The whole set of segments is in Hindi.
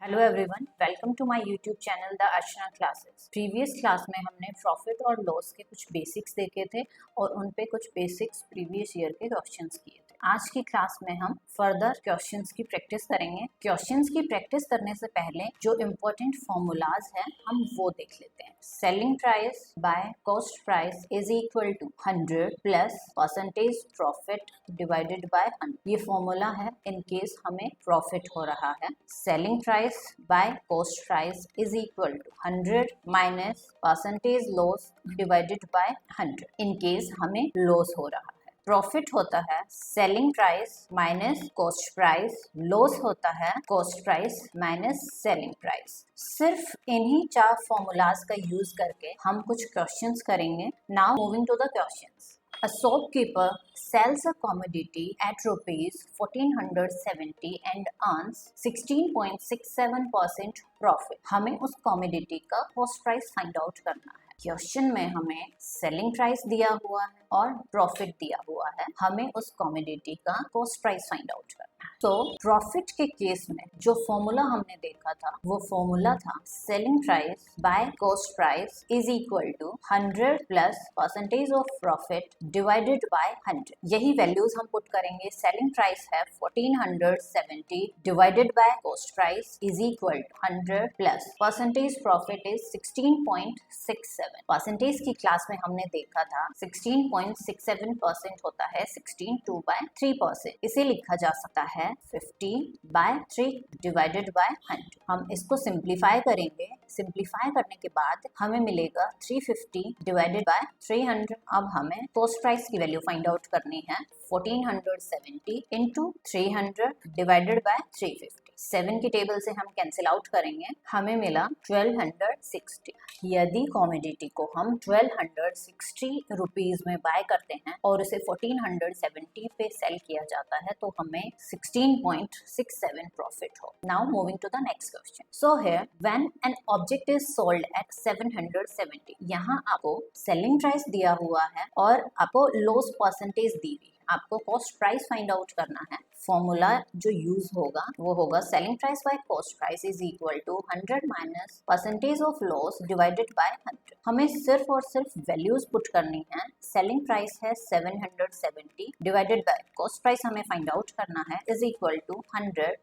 Hello everyone, welcome to my YouTube channel the Archana classes. Previous class में हमने प्रॉफिट और लॉस के कुछ बेसिक्स देखे थे और उन पे कुछ बेसिक्स प्रीवियस ईयर के क्वेश्चंस किए थे। आज की क्लास में हम फर्दर क्वेश्चंस की प्रैक्टिस करेंगे। क्वेश्चंस की प्रैक्टिस करने से पहले जो इम्पोर्टेंट फॉर्मूलाज हैं हम वो देख लेते हैं। Selling price by cost price is equal to 100 plus percentage profit divided by 100। ये फॉर्मूला है इन केस हमें प्रॉफिट हो रहा है। Selling price by cost price is equal to 100 minus percentage loss divided by 100 in case हमें loss हो रहा है। प्रॉफिट होता है selling price minus cost price, loss होता है cost price minus selling price. सिर्फ इन्हीं चार फॉर्मूलाज का यूज करके हम कुछ क्वेश्चंस करेंगे। Now moving to the questions. A shopkeeper sells a commodity at rupees 1470 and earns 16.67% profit. हमें उस commodity का cost price find out करना है। क्वेश्चन में हमें सेलिंग प्राइस दिया हुआ है और प्रॉफिट दिया हुआ है। हमें उस कॉमोडिटी का कॉस्ट प्राइस फाइंड आउट करना है। तो प्रॉफिट के केस में जो फॉर्मूला हमने देखा था वो फॉर्मूला था selling price by cost price is equal to 100 plus percentage of profit divided by 100। यही वैल्यूज हम पुट करेंगे। सेलिंग प्राइस है 1470 divided by cost price is equal to 100 plus percentage profit is 16.67। Percentage की क्लास में हमने देखा था 16.67% होता है 16/3%। इसे लिखा जा सकता है 50/3 डिवाइडेड बाय 100। हम इसको सिंप्लीफाई करेंगे। सिंप्लीफाई करने के बाद हमें मिलेगा 350 डिवाइडेड बाय 300। अब हमें कॉस्ट प्राइस की वैल्यू फाइंड आउट करनी है। 1470 इंटू 300 डिवाइडेड बाय 350। 7 की टेबल से हम कैंसिल आउट करेंगे, हमें मिला 1260। यदि कॉमोडिटी को हम 1260 रुपीज में बाय करते हैं और उसे 1470 पे सेल किया जाता है तो हमें 16.67 प्रॉफिट हो। Now moving to the next question. So here when an object is sold at 770, यहाँ आपको सेलिंग प्राइस दिया हुआ है और आपको लॉस परसेंटेज दी हुई है। आपको कॉस्ट प्राइस फाइंड आउट करना है। फॉर्मूला जो यूज होगा वो होगा selling price by cost price is equal to 100 minus percentage of loss divided by 100। हमें सिर्फ और सिर्फ वैल्यूज पुट करनी है। सेलिंग प्राइस है 770 डिवाइडेड बाय कॉस्ट प्राइस हमें फाइंड आउट करना है is equal to 100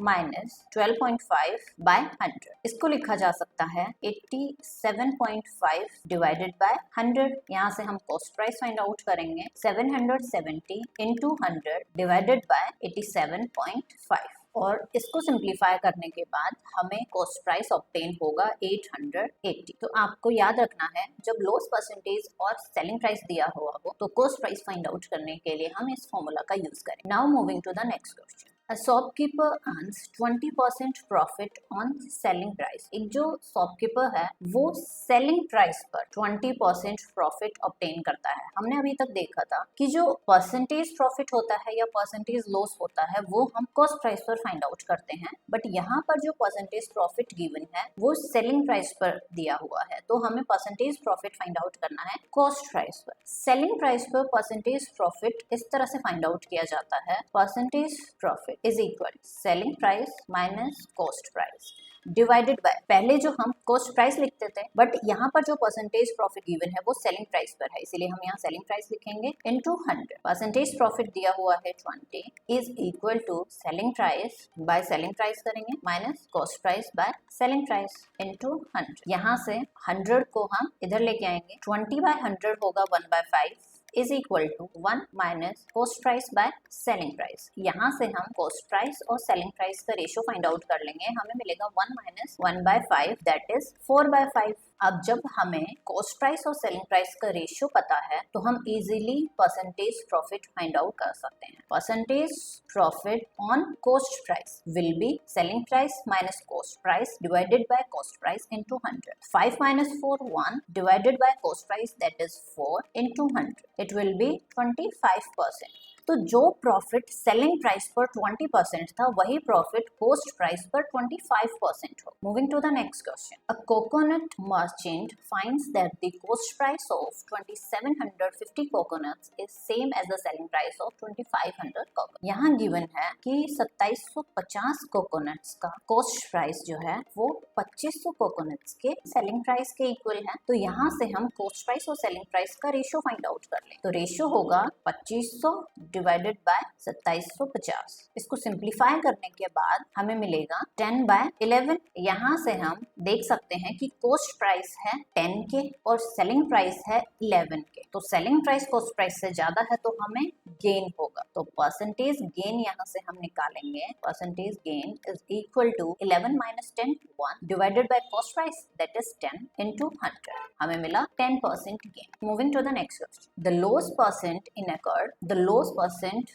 minus 12.5 by 100। इसको लिखा जा सकता है 87.5 डिवाइडेड बाय 100। यहाँ से हम कॉस्ट प्राइस फाइंड आउट करेंगे 770 इंटू 100 डिवाइडेड बाय 87.5 और इसको सिंप्लीफाई करने के बाद हमें कॉस्ट प्राइस ऑब्टेन होगा 880। तो आपको याद रखना है जब लॉस परसेंटेज और सेलिंग प्राइस दिया हुआ हो तो कॉस्ट प्राइस फाइंड आउट करने के लिए हम इस फॉर्मूला का यूज करें। Now moving to the next question. A shopkeeper earns 20% profit on selling price। एक जो शॉपकीपर है वो सेलिंग प्राइस पर 20% प्रॉफिट ऑब्टेन करता है। हमने अभी तक देखा था कि जो परसेंटेज प्रॉफिट होता है या परसेंटेज लॉस होता है वो हम कॉस्ट प्राइस पर फाइंड आउट करते हैं, बट यहाँ पर जो परसेंटेज प्रॉफिट गिवन है वो सेलिंग प्राइस पर दिया हुआ है तो हमें परसेंटेज प्रॉफिट फाइंड आउट करना है कॉस्ट प्राइस पर। सेलिंग प्राइस पर परसेंटेज प्रॉफिट इस तरह से फाइंड आउट किया जाता है percentage profit is equal to selling price minus cost price divided by, पहले जो हम कॉस्ट प्राइस लिखते थे बट यहाँ पर जो परसेंटेज प्रॉफिट गिवन है वो सेलिंग प्राइस पर है इसीलिए हम यहाँ सेलिंग प्राइस लिखेंगे इनटू 100। परसेंटेज प्रॉफिट दिया हुआ है 20 is equal to selling price by selling price करेंगे minus cost price by selling price into 100। यहाँ से 100 को हम इधर लेके आएंगे, 20/100 होगा 1/5 is equal to 1 minus cost price by selling price. यहाँ से हम कॉस्ट प्राइस और सेलिंग प्राइस का रेशियो फाइंड आउट कर लेंगे। हमें मिलेगा 1 माइनस 1/5 दैट इज 4/5। अब जब हमें कॉस्ट प्राइस और सेलिंग प्राइस का रेशियो पता है तो हम easily percentage profit find out कर सकते हैं। Percentage profit on cost price will be selling price minus cost price divided by cost price into 100। 5 minus 4 1 divided by cost price that is 4 into 100. It will be 25%. तो जो प्रॉफिट सेलिंग प्राइस पर 20% था वही प्रॉफिट कॉस्ट प्राइस पर 25% हो। Moving to the next question, a coconut merchant finds that the cost price of 2750 coconuts is same as the selling price of 2500 coconuts। यहाँ गिवन है कि 2750 कोकोनट्स का कॉस्ट प्राइस जो है वो 2500 कोकोनट्स के सेलिंग प्राइस के इक्वल है। तो यहाँ से हम कॉस्ट प्राइस और सेलिंग प्राइस का रेशियो फाइंड आउट कर लें। तो रेशियो होगा 2500 डिवाइडेड बाय 2750। इसको सिंप्लीफाई करने के बाद हमें मिलेगा 10/11। यहाँ से हम देख सकते हैं कि कॉस्ट प्राइस है 10 के और सेलिंग प्राइस है 11 के। तो सेलिंग प्राइस कॉस्ट प्राइस से ज्यादा है तो हमें गेन होगा। तो परसेंटेज गेन यहाँ से हम निकालेंगे। Percentage gain is equal to 11 minus 10 1 divided by cost price that is 10 into 100। हमें मिला 10% gain. Moving to the next question, the lowest percent incurred, the lowest percent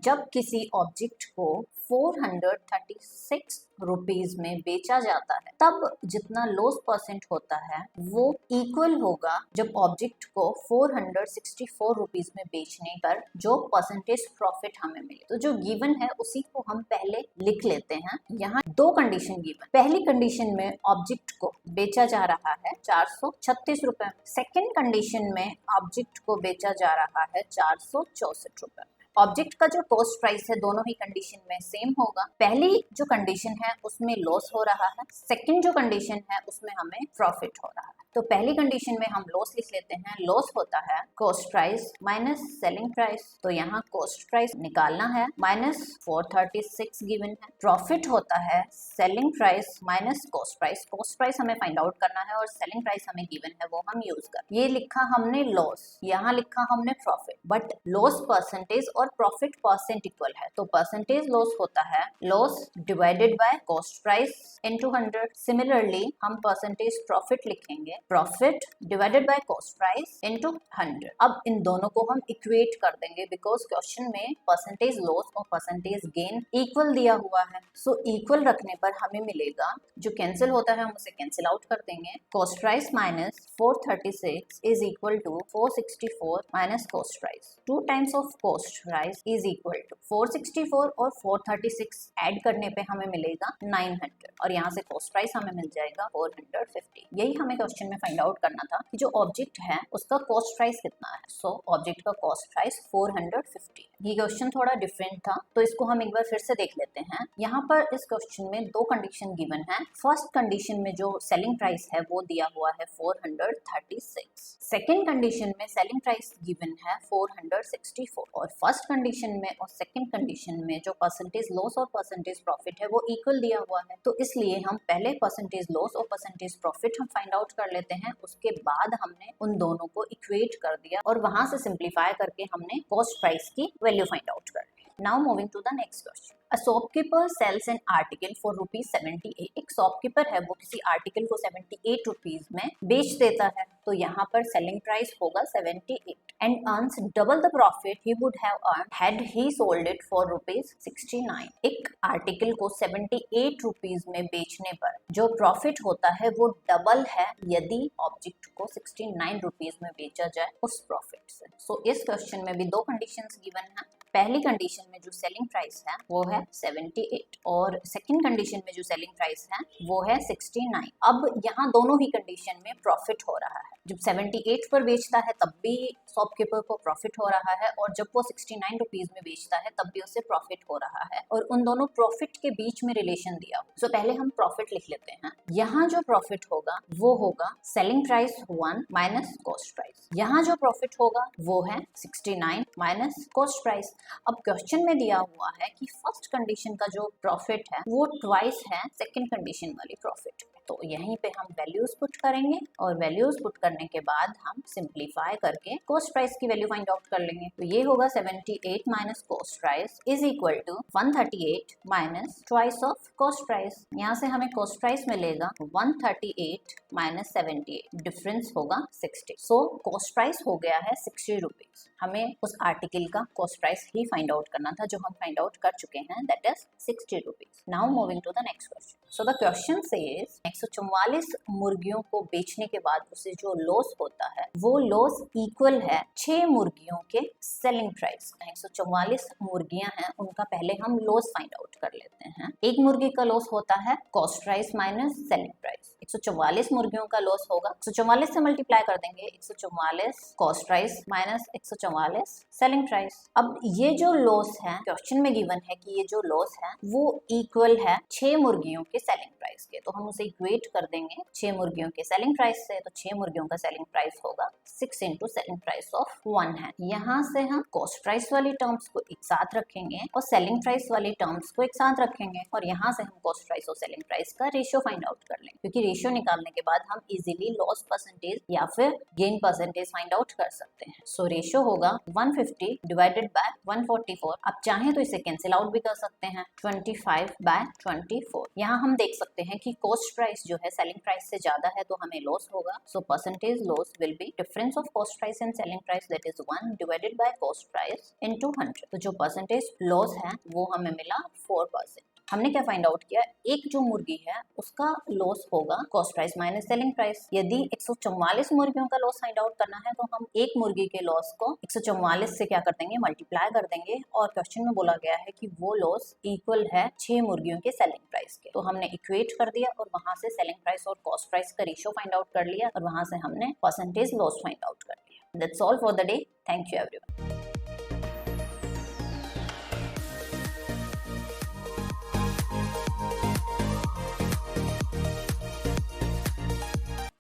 जब किसी ऑब्जेक्ट को 436 रुपीज में बेचा जाता है तब जितना लोएस्ट परसेंट होता है वो इक्वल होगा जब ऑब्जेक्ट को 464 रुपीज में बेचने पर जो परसेंटेज प्रॉफिट हमें मिले। तो जो गिवन है उसी को हम पहले लिख लेते हैं। यहाँ दो कंडीशन गिवन। पहली कंडीशन में ऑब्जेक्ट को बेचा जा रहा है 436 रुपए। सेकेंड कंडीशन में ऑब्जेक्ट को बेचा जा रहा है 464 रुपए। ऑब्जेक्ट का जो कॉस्ट प्राइस है दोनों ही कंडीशन में सेम होगा। पहली जो कंडीशन है उसमें लॉस हो रहा है, सेकंड जो कंडीशन है उसमें हमें प्रॉफिट हो रहा है। तो पहली कंडीशन में हम लॉस लिख लेते हैं। लॉस होता है cost price minus selling price. तो यहाँ कॉस्ट प्राइस निकालना है माइनस 436 गिवन है। प्रॉफिट होता है selling price minus cost price. Cost price हमें फाइंड आउट करना है और सेलिंग प्राइस हमें गिवन है वो हम यूज कर। ये लिखा हमने लॉस, यहाँ लिखा हमने प्रॉफिट, बट लॉस परसेंटेज और प्रॉफिट परसेंट इक्वल है। तो परसेंटेज लॉस होता है loss divided by cost price into 100। Similarly हम परसेंटेज प्रॉफिट लिखेंगे profit divided by cost price into 100। अब इन दोनों को हम इक्वेट कर देंगे बिकॉज क्वेश्चन में परसेंटेज लॉस और परसेंटेज गेन इक्वल दिया हुआ है। सो इक्वल रखने पर हमें मिलेगा, जो कैंसिल होता है हम उसे कैंसिल आउट कर देंगे। Cost price minus 436 is equal to 464 minus cost price. 2 times of cost price is equal to 464 और 436 ऐड करने पे हमें मिलेगा 900 और यहाँ से कॉस्ट प्राइस हमें मिल जाएगा 450। यही हमें क्वेश्चन में फाइंड आउट करना था कि जो ऑब्जेक्ट है उसका कॉस्ट प्राइस कितना है। सो ऑब्जेक्ट का कॉस्ट प्राइस 450। ये क्वेश्चन थोड़ा डिफरेंट था तो इसको हम एक बार फिर से देख लेते हैं। यहाँ पर इस क्वेश्चन में दो कंडीशन गिवन है। फर्स्ट कंडीशन में जो सेलिंग प्राइस है वो दिया हुआ है 436। सेकेंड कंडीशन में सेलिंग प्राइस गिवन है 464 और फर्स्ट कंडीशन में और सेकेंड कंडीशन में जो परसेंटेज लॉस और परसेंटेज प्रॉफिट है वो इक्वल दिया हुआ है। तो इसलिए हम पहले परसेंटेज लॉस और परसेंटेज प्रॉफिट हम फाइंड आउट कर लेते हैं। उसके बाद हमने उन दोनों को इक्वेट कर दिया और वहां से सिंप्लीफाई करके हमने कॉस्ट प्राइस की वैल्यू फाइंड आउट कर ली। Now moving to the next question. A shopkeeper sells an article for ₹78। एक शॉपकीपर है वो किसी आर्टिकल को 78 रुपीज में बेच देता है। तो यहाँ पर सेलिंग प्राइस होगा 78 and earns double the profit he would have earned had he sold it for ₹69। एक आर्टिकल को 78 रुपीज में बेचने पर जो प्रॉफिट होता है वो डबल है यदि ऑब्जेक्ट को 69 रुपीज में बेचा जाए उस प्रॉफिट से। सो इस क्वेश्चन में भी दो कंडीशंस गिवन है। पहली कंडीशन में जो सेलिंग प्राइस है वो है 78 और सेकंड कंडीशन में जो सेलिंग प्राइस है वो है 69। अब यहाँ दोनों ही कंडीशन में प्रॉफिट हो रहा है। जब 78 पर बेचता है तब भी शॉपकीपर को प्रॉफिट हो रहा है और जब वो 69 रुपीज में बेचता है तब भी उसे प्रॉफिट हो रहा है और उन दोनों प्रॉफिट के बीच में रिलेशन दिया हो। सो पहले हम प्रॉफिट लिख लेते हैं। यहाँ जो प्रॉफिट होगा वो होगा selling price 1 minus cost price. यहाँ जो प्रॉफिट होगा वो है 69 माइनस कॉस्ट प्राइस। अब क्वेश्चन में दिया हुआ है कि फर्स्ट कंडीशन का जो प्रॉफिट है वो ट्वाइस है सेकंड कंडीशन वाली प्रॉफिट। तो यहीं पे हम वैल्यूज पुट करेंगे और वैल्यूज पुट करने के बाद हम सिंप्लीफाई करके कॉस्ट प्राइस की वैल्यू फाइंड आउट कर लेंगे। तो ये होगा 78 minus cost price is equal to 138 minus twice of cost price. यहाँ से हमें कॉस्ट प्राइस मिलेगा 138 माइनस 78, डिफरेंस होगा 60। सो कॉस्ट प्राइस हो गया है 60 रुपीज। हमें उस आर्टिकल का कॉस्ट प्राइस ही फाइंड आउट करना था जो हम फाइंड आउट कर चुके हैं, that is 60 rupees. Now moving to the next question. So the question says 144 मुर्गियों को बेचने के बाद उसे जो लॉस होता है वो लॉस इक्वल है 6 मुर्गियों के सेलिंग प्राइस। 144 मुर्गियां हैं, उनका पहले हम लॉस फाइंड आउट कर लेते हैं। एक मुर्गी का लॉस होता है cost price minus selling price. 144 मुर्गियों का लॉस होगा, 144 से मल्टीप्लाई कर देंगे, 144 cost price minus 144 selling price. अब ये जो लॉस है क्वेश्चन में गिवन है कि ये जो लॉस है वो इक्वल है 6 मुर्गियों के सेलिंग प्राइस के, तो हम उसे इक्वेट कर देंगे 6 मुर्गियों के सेलिंग प्राइस से। तो 6 मुर्गियों का सेलिंग प्राइस होगा 6 इंटू सेलिंग प्राइस ऑफ 1 है। यहाँ से हम कॉस्ट प्राइस वाली टर्म्स को एक साथ रखेंगे और सेलिंग प्राइस वाली टर्म्स को एक साथ रखेंगे, और यहाँ से हम कॉस्ट प्राइस और सेलिंग प्राइस का रेशियो फाइंड आउट कर लेंगे, क्योंकि रेशियो निकालने के बाद हम इजीली लॉस परसेंटेज या फिर गेन परसेंटेज फाइंड आउट कर सकते हैं। सो रेशियो होगा 150 डिवाइडेड बाय 144। आप चाहें तो इसे कैंसिल आउट भी कर सकते हैं, 25 बाय 24। यहाँ हम देख सकते हैं कि कॉस्ट प्राइस जो है सेलिंग प्राइस से ज्यादा है तो हमें लॉस होगा। So percentage loss will be difference of cost price and selling price, that is 1 divided by cost price into 100। तो जो परसेंटेज लॉस है वो हमें मिला 4%। हमने क्या फाइंड आउट किया, एक जो मुर्गी है उसका लॉस होगा cost price minus selling price. यदि 144 मुर्गियों का लॉस फाइंड आउट करना है तो हम एक मुर्गी के लॉस को 144 से क्या कर देंगे, मल्टीप्लाई कर देंगे, और क्वेश्चन में बोला गया है कि वो लॉस इक्वल है 6 मुर्गियों के सेलिंग प्राइस के। तो हमने इक्वेट कर दिया और वहां से सेलिंग प्राइस और कॉस्ट प्राइस का रेशियो फाइंड आउट कर लिया, और वहां से हमने परसेंटेज लॉस फाइंड आउट कर लिया। That's all for the day. Thank you everyone.